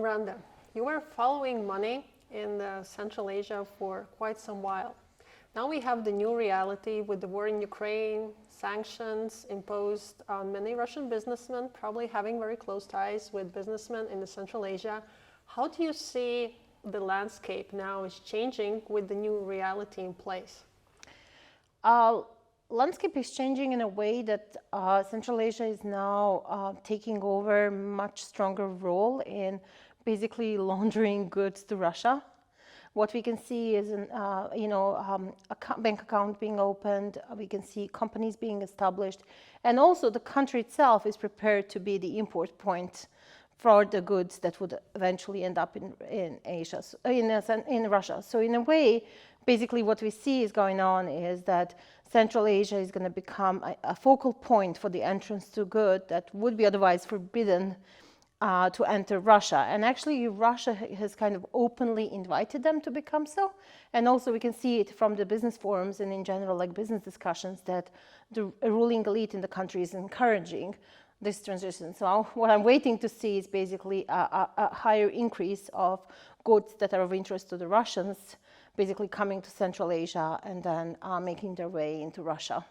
Miranda, you were following money in Central Asia for quite some while. Now we have the new reality with the war in Ukraine, sanctions imposed on many Russian businessmen, probably having very close ties with businessmen in the Central Asia. How do you see the landscape now is changing with the new reality in place? Landscape is changing in a way that Central Asia is now taking over a much stronger role in basically laundering goods to Russia. What we can see is a bank account being opened. We can see companies being established, and also the country itself is prepared to be the import point for the goods that would eventually end up in Asia, in Russia. So in a way, basically what we see is going on is that Central Asia is going to become a focal point for the entrance to goods that would be otherwise forbidden to enter Russia. And actually Russia has kind of openly invited them to become so. And also we can see it from the business forums and in general like business discussions that the ruling elite in the country is encouraging this transition. So what I'm waiting to see is basically a higher increase of goods that are of interest to the Russians, basically coming to Central Asia and then making their way into Russia.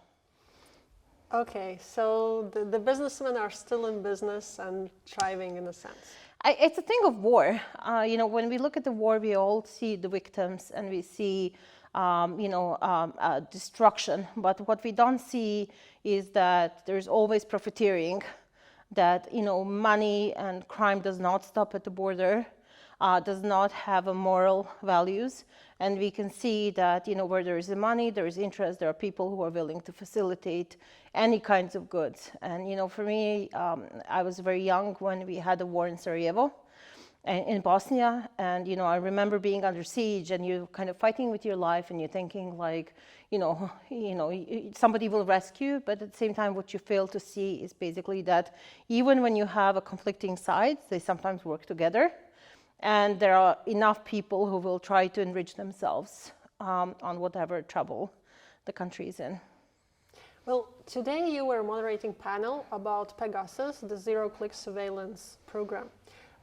Okay, so the businessmen are still in business and thriving in a sense. It's a thing of war. When we look at the war, we all see the victims and we see, destruction. But what we don't see is that there's always profiteering, that, money and crime does not stop at the border, does not have a moral values. And we can see that, where there is money, there is interest, there are people who are willing to facilitate any kinds of goods. And, for me, I was very young when we had the war in Sarajevo, in Bosnia. And, I remember being under siege and you kind of fighting with your life and you're thinking like, somebody will rescue. But at the same time, what you fail to see is basically that even when you have a conflicting sides, they sometimes work together. And there are enough people who will try to enrich themselves on whatever trouble the country is in. Well, today you were moderating panel about Pegasus, the zero-click surveillance program.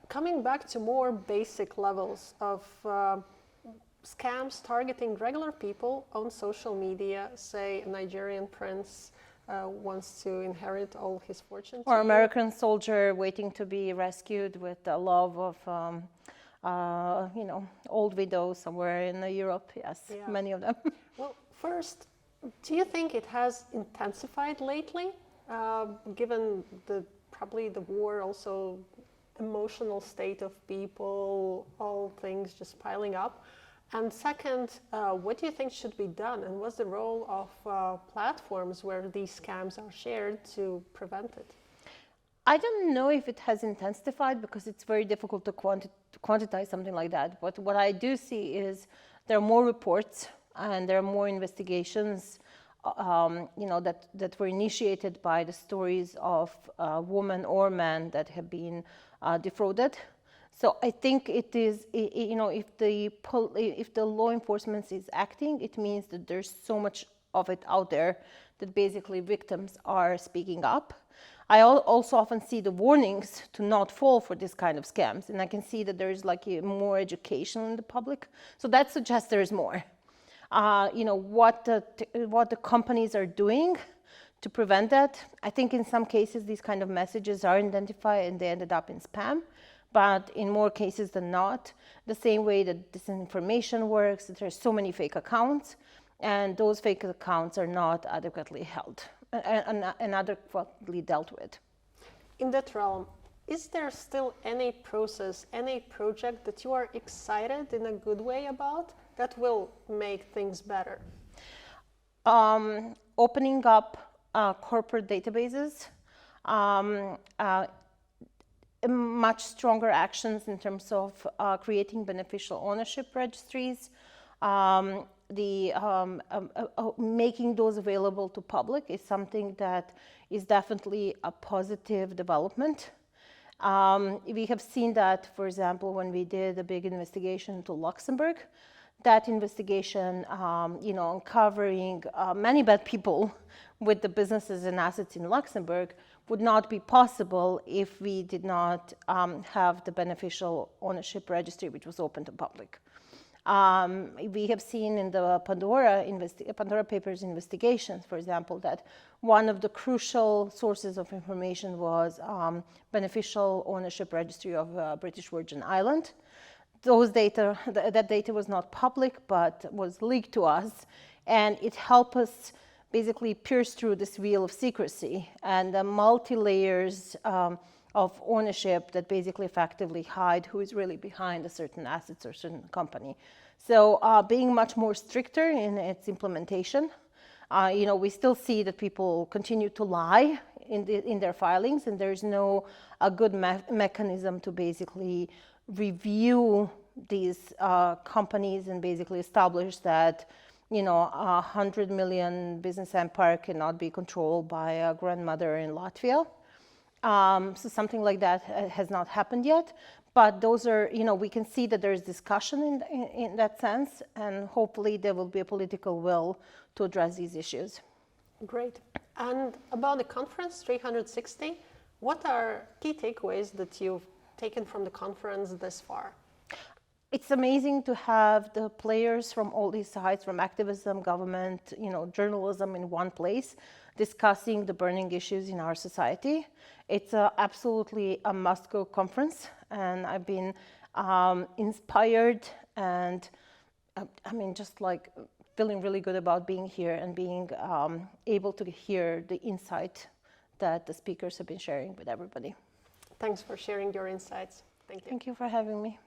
Coming back to more basic levels of scams targeting regular people on social media, say a Nigerian prince wants to inherit all his fortune. Or American soldier waiting to be rescued with the love of, old widow somewhere in Europe. Yes, yeah. Many of them. Well, first, do you think it has intensified lately, given probably the war, also emotional state of people, all things just piling up? And second, what do you think should be done? And what's the role of platforms where these scams are shared to prevent it? I don't know if it has intensified because it's very difficult to quantify something like that. But what I do see is there are more reports and there are more investigations, that were initiated by the stories of women or men that have been defrauded. So I think it is, if the law enforcement is acting, it means that there's so much of it out there that basically victims are speaking up. I also often see the warnings to not fall for this kind of scams, and I can see that there is like more education in the public. So that suggests there is more. What the companies are doing to prevent that. I think in some cases these kind of messages are identified and they ended up in spam. But in more cases than not, the same way that disinformation works, there are so many fake accounts, and those fake accounts are not adequately held and adequately dealt with. In that realm, is there still any process, any project that you are excited in a good way about that will make things better? Opening up corporate databases, much stronger actions in terms of creating beneficial ownership registries, making those available to public is something that is definitely a positive development. We have seen that, for example, when we did a big investigation into Luxembourg, that investigation, uncovering many bad people with the businesses and assets in Luxembourg would not be possible if we did not have the beneficial ownership registry, which was open to public. We have seen in the Pandora Papers investigations, for example, that one of the crucial sources of information was beneficial ownership registry of British Virgin Island. That data was not public, but was leaked to us, and it helped us basically pierce through this veil of secrecy and the multi-layers of ownership that basically effectively hide who is really behind a certain assets or certain company. So being much more stricter in its implementation, we still see that people continue to lie in their filings, and there's no a good mechanism to basically review these companies and basically establish that 100 million business empire cannot be controlled by a grandmother in Latvia. So something like that has not happened yet, but those are, we can see that there is discussion in that sense, and hopefully there will be a political will to address these issues. Great. And about the conference 360, what are key takeaways that you've taken from the conference this far? It's amazing to have the players from all these sides, from activism, government, journalism in one place, discussing the burning issues in our society. It's absolutely a must-go conference, and I've been inspired and just like feeling really good about being here and being able to hear the insight that the speakers have been sharing with everybody. Thanks for sharing your insights. Thank you. Thank you for having me.